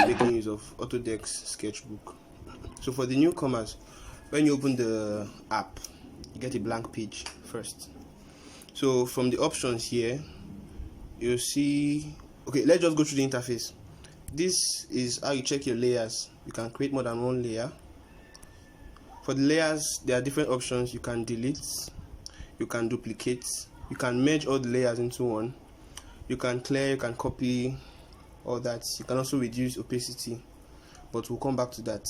Making use of Autodesk Sketchbook. So for the newcomers, when you open the app, you get a blank page first. So from the options here, you'll see, okay, let's just go through the interface. This is how you check your layers. You can create more than one layer. For the layers, there are different options. You can delete, you can duplicate, you can merge all the layers into one, you can clear, you can copy, all that. You can also reduce opacity, but we'll come back to that.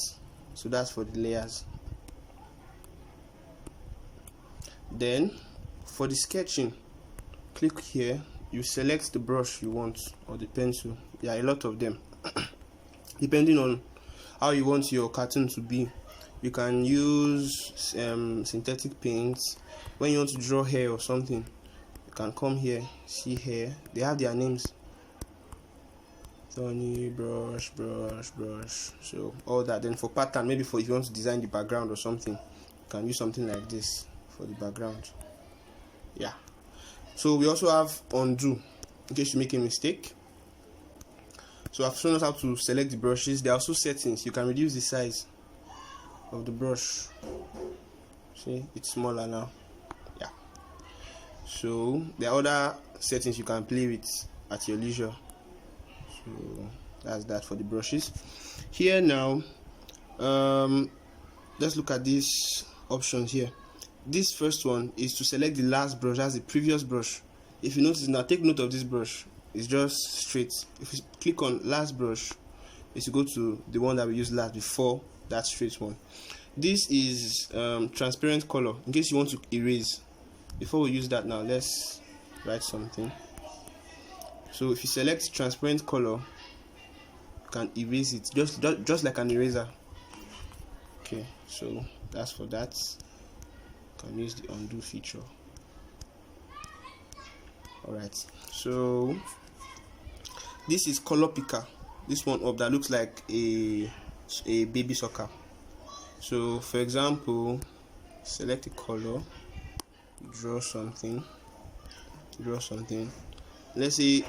So that's for the layers. Then for the sketching, click here, you select the brush you want or the pencil. There are a lot of them depending on how you want your cartoon to be. You can use synthetic paints. When you want to draw hair or something, you can come here, see hair, they have their names. Tony, brush, so all that. Then for pattern, maybe for if you want to design the background or something, you can use something like this for the background. Yeah. So we also have undo in case you make a mistake. So I've shown us how to select the brushes. There are also settings. You can reduce the size of the brush. See, it's smaller now. Yeah. So there are other settings you can play with at your leisure. So that's that for the brushes. Here now, let's look at these options here. This first one is to select the last brush, that's the previous brush. If you notice now, take note of this brush, it's just straight. If you click on last brush, is to go to the one that we used last before that straight one. This is transparent color in case you want to erase. Before we use that now, let's write something. So if you select transparent color, you can erase it just like an eraser. Okay, so that's for that. You can use the undo feature. Alright, so this is color picker. This one up that looks like a baby soccer. So for example, select a color, draw something. Let's say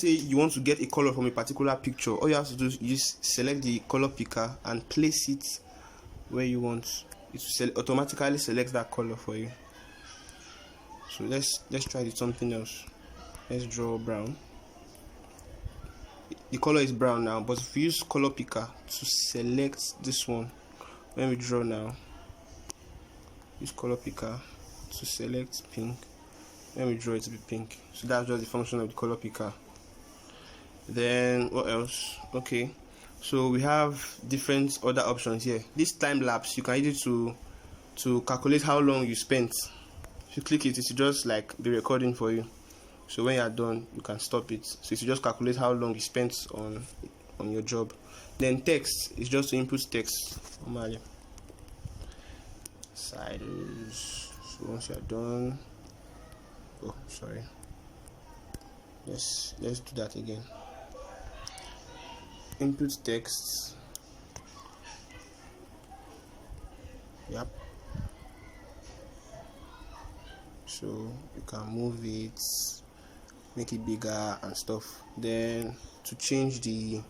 you want to get a color from a particular picture. All you have to do is just select the color picker and place it where you want it to automatically select that color for you. So let's try something else. Let's draw brown. The color is brown now, but if we use color picker to select this one, when we draw now, use color picker to select pink. When we draw it to be pink. So that's just the function of the color picker. Then what else? Okay, so we have different other options here. This time lapse, you can use it to calculate how long you spent. If you click it, it's just like the recording for you. So when you are done, you can stop it. So it's just calculate how long you spent on your job. Then text is just to input text normally. Size. So once you are done, oh sorry, let's do that again. Input text. Yep. So you can move it, make it bigger and stuff. Then to change the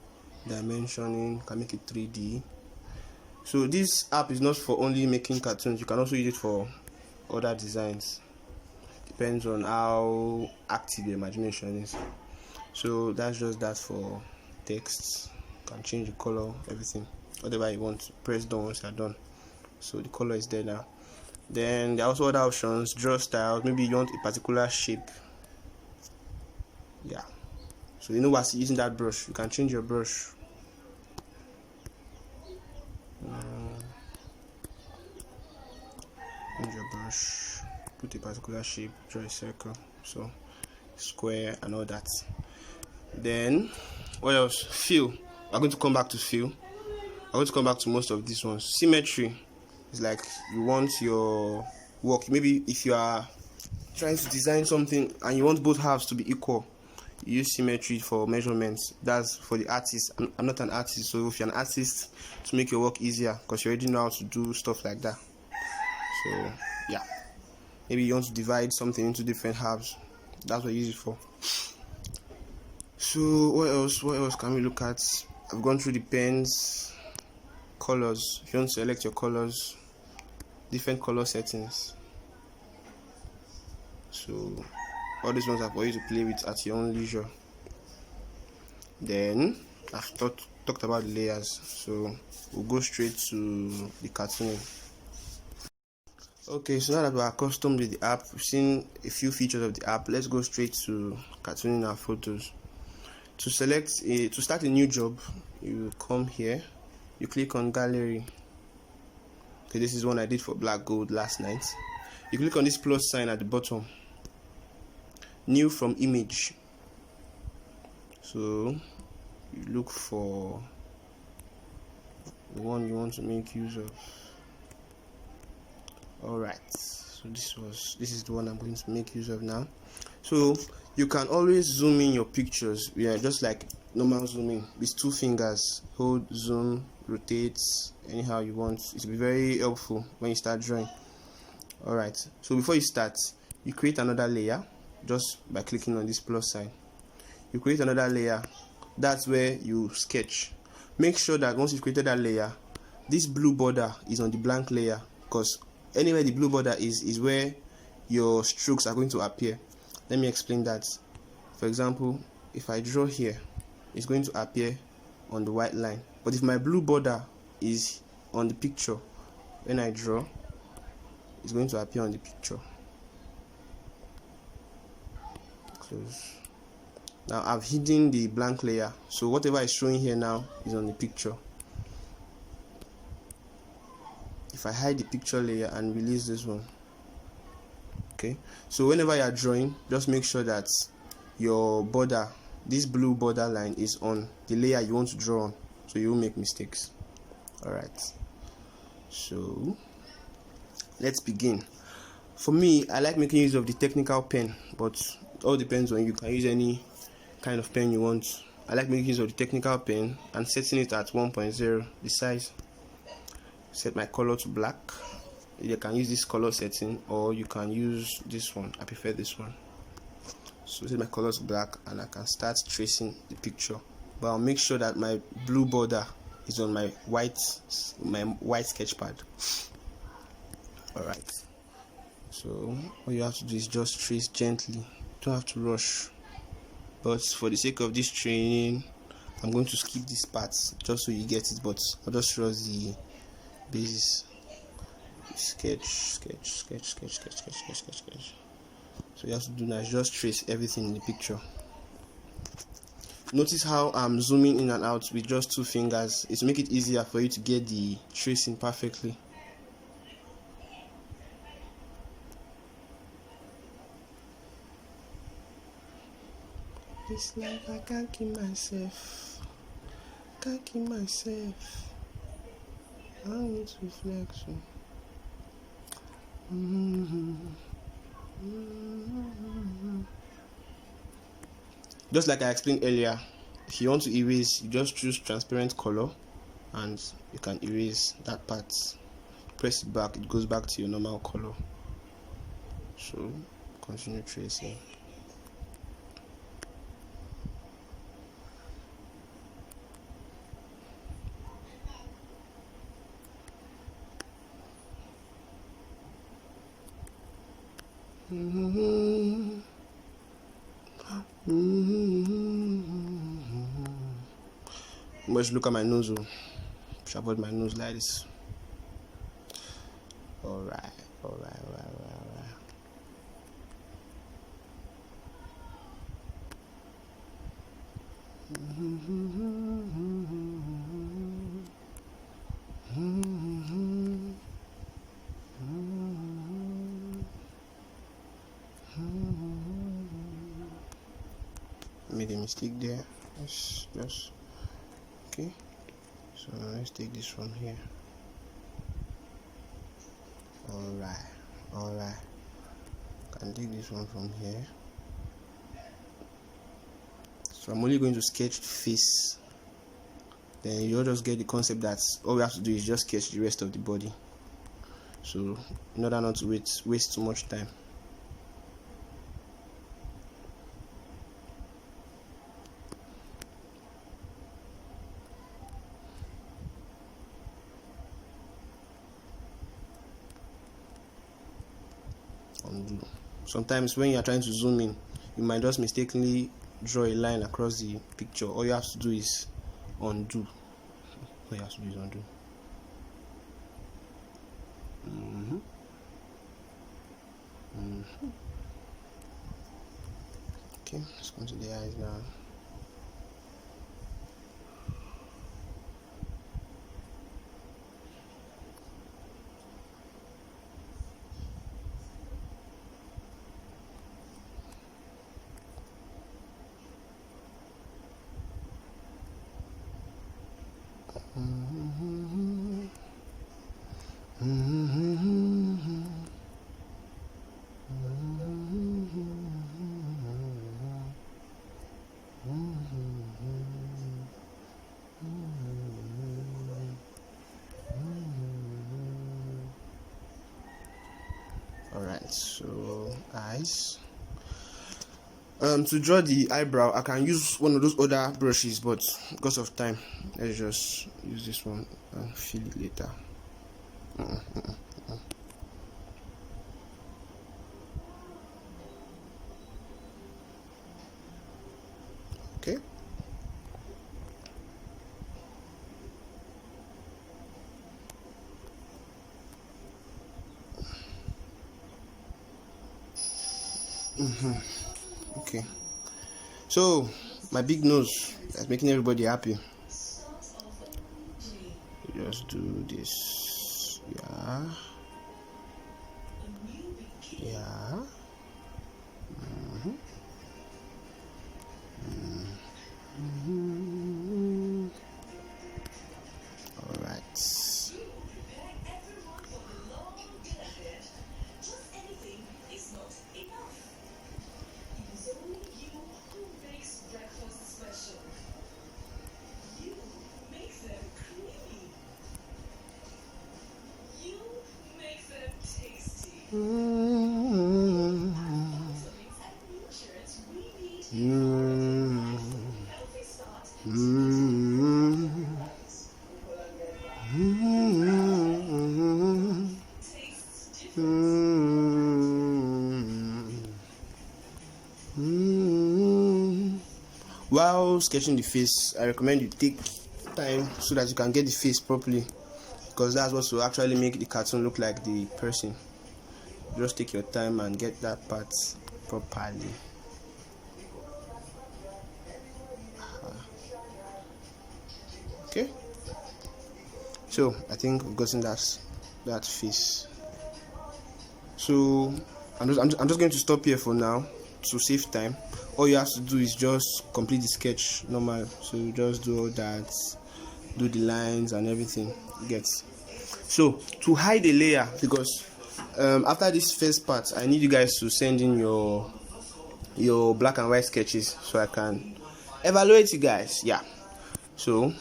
dimensioning, you can make it 3D. So this app is not for only making cartoons. You can also use it for other designs. Depends on how active your imagination is. So that's just that for text. You can change the color, everything, whatever you want. Press done once you're done. So the color is there now. Then there are also other options. Draw styles. Maybe you want a particular shape. Yeah. So you know what's using that brush. You can change your brush. Change your brush. Put a particular shape. Draw a circle. So square and all that. Then what else? Fill. I'm going to come back to fill. I'm going to come back to most of these ones. Symmetry is like you want your work. Maybe if you are trying to design something and you want both halves to be equal, you use symmetry for measurements. That's for the artist. I'm not an artist, so if you're an artist, to make your work easier, because you already know how to do stuff like that. So yeah, maybe you want to divide something into different halves. That's what you use it for. So what else can we look at? I've gone through the pens, colors. If you want to select your colors, different color settings. So all these ones are for you to play with at your own leisure. Then I've talked about the layers, so we'll go straight to the cartooning. Okay, so now that we're accustomed with the app, we've seen a few features of the app, let's go straight to cartooning our photos. To start a new job, you come here, you click on gallery. Okay, this is one I did for black gold last night. You click on this plus sign at the bottom, new from image. So you look for the one you want to make use of. Alright, so this is the one I'm going to make use of now. So you can always zoom in your pictures, just like normal zooming with 2 fingers. Hold, zoom, rotate anyhow you want. It will be very helpful when you start drawing. Alright, so before you start, you create another layer just by clicking on this plus sign. You create another layer, that's where you sketch. Make sure that once you've created that layer, this blue border is on the blank layer, because anywhere the blue border is where your strokes are going to appear. Let me explain that. For example, if I draw here, it's going to appear on the white line. But if my blue border is on the picture, when I draw, it's going to appear on the picture. Close. Now I've hidden the blank layer, so whatever is showing here now is on the picture. If I hide the picture layer and release this one, okay, so whenever you are drawing, just make sure that your border, this blue border line, is on the layer you want to draw on, so you won't make mistakes. Alright, so let's begin. For me, I like making use of the technical pen, but it all depends on you. You can use any kind of pen you want. I like making use of the technical pen and setting it at 1.0 the size. Set my color to black. You can use this color setting, or you can use this one. I prefer this one. So set my color to black and I can start tracing the picture, but I'll make sure that my blue border is on my white Sketchpad. Alright, so all you have to do is just trace gently. You don't have to rush, but for the sake of this training, I'm going to skip this part just so you get it, but I'll just draw the basis. Sketch. So you have to do now is just trace everything in the picture. Notice how I'm zooming in and out with just 2 fingers. It's to make it easier for you to get the tracing perfectly. This life I can't keep myself. I need to flex. Just like I explained earlier, if you want to erase, you just choose transparent color and you can erase that part. Press it back, it goes back to your normal color. So continue tracing. Let's look at my nose. Should avoid my nose like this. Alright. Made a mistake there. Just okay. So let's take this from here. Alright. Can take this one from here. So I'm only going to sketch the face. Then you'll just get the concept that all we have to do is just sketch the rest of the body. So in order not to waste too much time. sometimes when you are trying to zoom in, you might just mistakenly draw a line across the picture. All you have to do is undo. All you have to do is undo. Okay, let's go to the eyes now. Alright, so eyes. To draw the eyebrow, I can use one of those other brushes, but because of time, let's just use this one and fill it later. Okay. Okay, so my big nose that's making everybody happy. Just do this. Yeah. All right. While sketching the face, I recommend you take time so that you can get the face properly, because that's what will actually make the cartoon look like the person. Just take your time and get that part properly. Okay, so I think we've gotten that face. So I'm just going to stop here for now to save time. All you have to do is just complete the sketch normal. So you just do all that, do the lines and everything. Gets. So to hide a layer, because after this first part, I need you guys to send in your black and white sketches so I can evaluate you guys. Yeah. So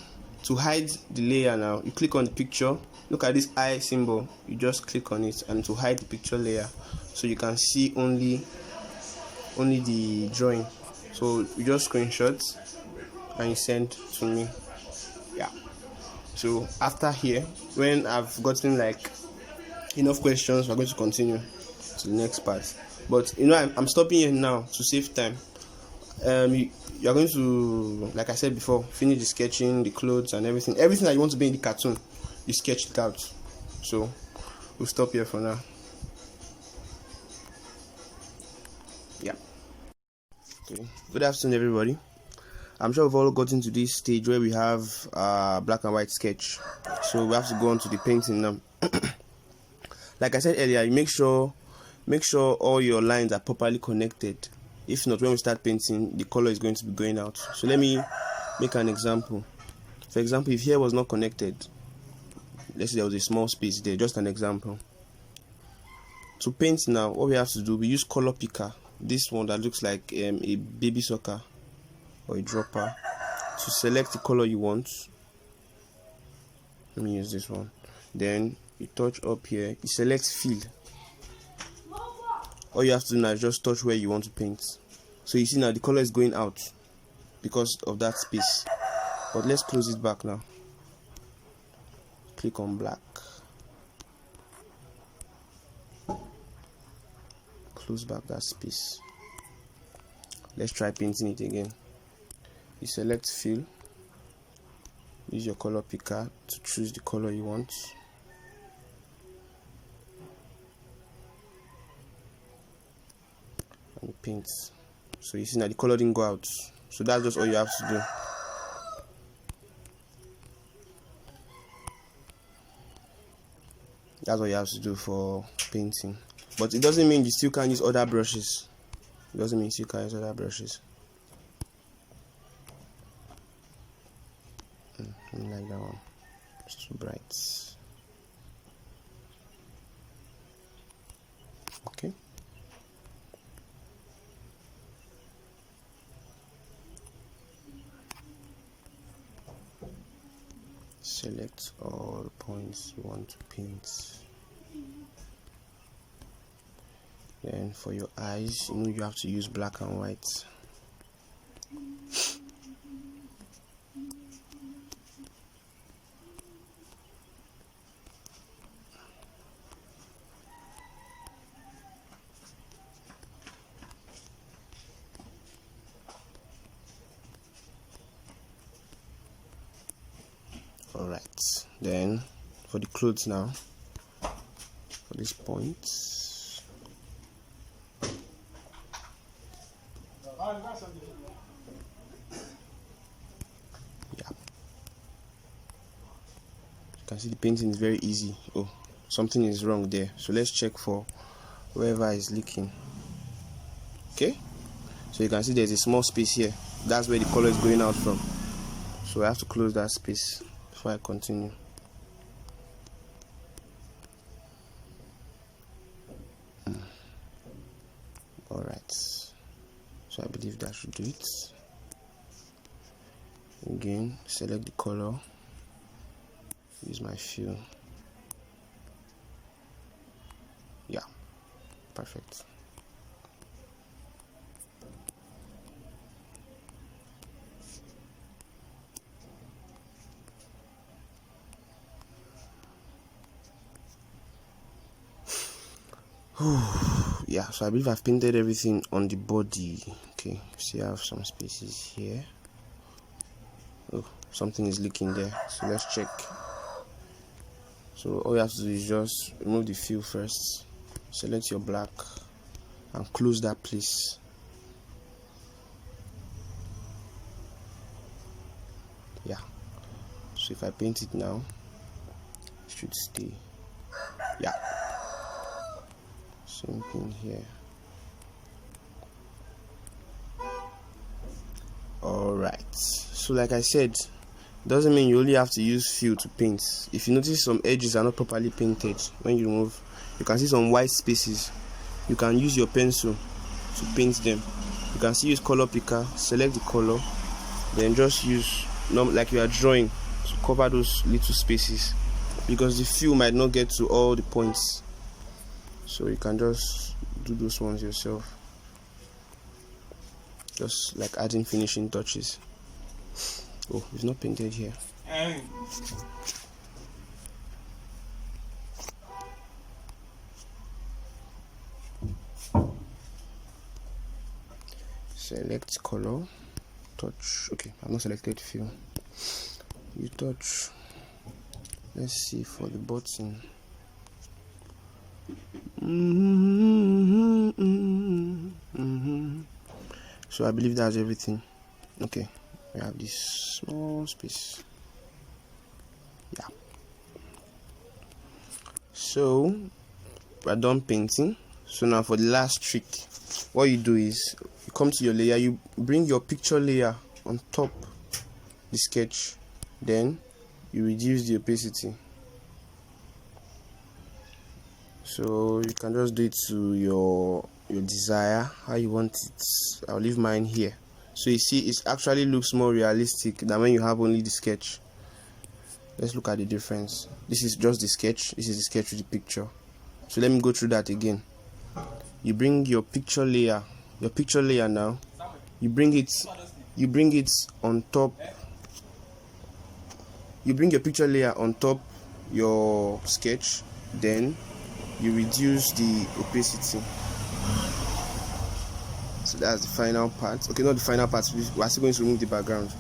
to hide the layer now, you click on the picture. Look at this eye symbol. You just click on it, and to hide the picture layer, so you can see only the drawing. So you just screenshot and you send to me. Yeah. So after here, when I've gotten like enough questions, we're going to continue to the next part. But I'm stopping here now to save time. You're going to, like I said before, finish the sketching, the clothes and everything that you want to be in the cartoon, you sketch it out. So we'll stop here for now. Yeah. Okay. Good afternoon, everybody. I'm sure we've all gotten to this stage where we have black and white sketch, so we have to go on to the painting now. Like I said earlier, you make sure all your lines are properly connected. If not, when we start painting, the color is going to be going out. So let me make an example. For example, if here was not connected, let's say there was a small space there, just an example. To paint now, what we have to do, we use color picker, this one that looks like a baby sucker or a dropper, to select the color you want. Let me use this one. Then you touch up here, you select fill. All you have to do now is just touch where you want to paint. So you see now the color is going out because of that space. But let's close it back now. Click on black. close back that space. Let's try painting it again. You select fill, use your color picker to choose the color you want. And paint. So you see now the color didn't go out. So that's just all you have to do. That's what you have to do for painting. But it doesn't mean you still can't use other brushes. It doesn't mean you still can't use other brushes. I don't like that one. It's too bright. Okay. Select all the points you want to paint. Then for your eyes, you know you have to use black and white. Alright, then for the clothes now, for these points, yeah, you can see the painting is very easy. Oh, something is wrong there, so let's check for wherever is leaking. Okay, so you can see there's a small space here. That's where the color is going out from, so I have to close that space before I continue. Alright, so I believe that should do it. Again, select the color, use my fill. Yeah, perfect. Yeah, so I believe I've painted everything on the body. Okay, see I have some spaces here. Oh, something is leaking there, so let's check. So all you have to do is just remove the fill first, select your black and close that place. Yeah, so if I paint it now, it should stay. Yeah, same thing here. Alright, so like I said, doesn't mean you only have to use fill to paint. If you notice some edges are not properly painted, when you remove, you can see some white spaces. You can use your pencil to paint them. You can still use color picker, select the color, then just use like you are drawing to cover those little spaces, because the fill might not get to all the points. So you can just do those ones yourself, just like adding finishing touches. Oh, it's not painted here. Select color, touch. Okay, I've not selected fill. You touch. Let's see for the button. So I believe that's everything. Okay, we have this small space. Yeah, so we're done painting. So now for the last trick, what you do is you come to your layer, you bring your picture layer on top the sketch, then you reduce the opacity. So you can just do it to your desire, how you want it. I'll leave mine here. So you see it actually looks more realistic than when you have only the sketch. Let's look at the difference. This is just the sketch, this is the sketch with the picture. So let me go through that again. You bring your picture layer now, you bring it on top, you bring your picture layer on top your sketch, then you reduce the opacity. So that's the final part. Okay, not the final part, we're still going to remove the background.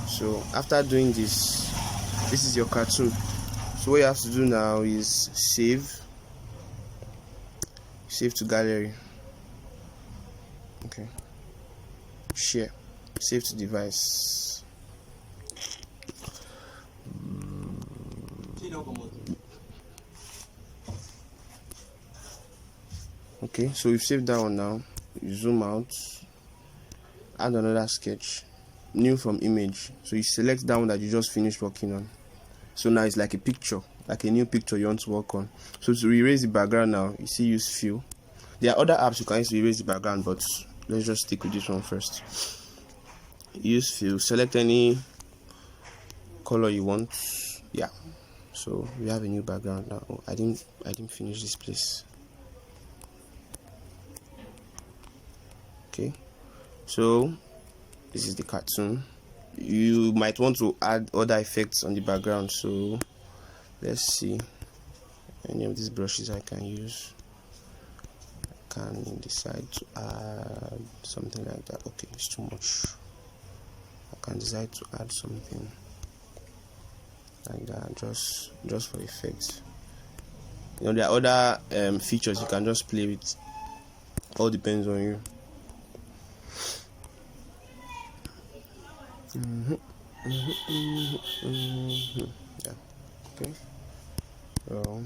So after doing this is your cartoon. So what you have to do now is save to gallery. Okay, share, save to device. Okay, so we've saved that one now. You zoom out, add another sketch, new from image. So you select that one that you just finished working on. So now it's like a picture, like a new picture you want to work on. So to erase the background now, you see use fill. There are other apps you can use to erase the background, but let's just stick with this one first. Use fill, select any color you want. Yeah, so we have a new background now. Oh, I didn't finish this place. Okay, so this is the cartoon. You might want to add other effects on the background, so let's see any of these brushes I can use. I can decide to add something like that. Okay, it's too much. I can decide to add something like that, just for effect. You know, there are other features you can just play with. All depends on you. Yeah. Okay. So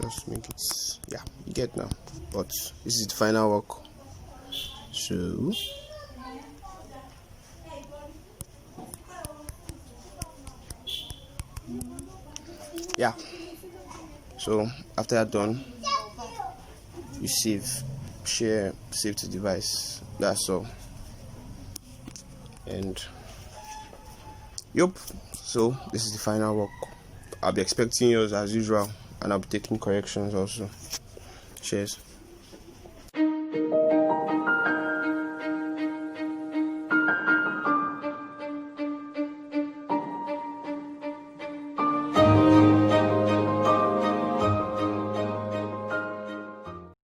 just make it. Yeah, you get now. But this is the final work. So yeah. So after that done, you save, share, save to device. That's all. And yep, so this is the final work. I'll be expecting yours as usual, and I'll be taking corrections also. Cheers.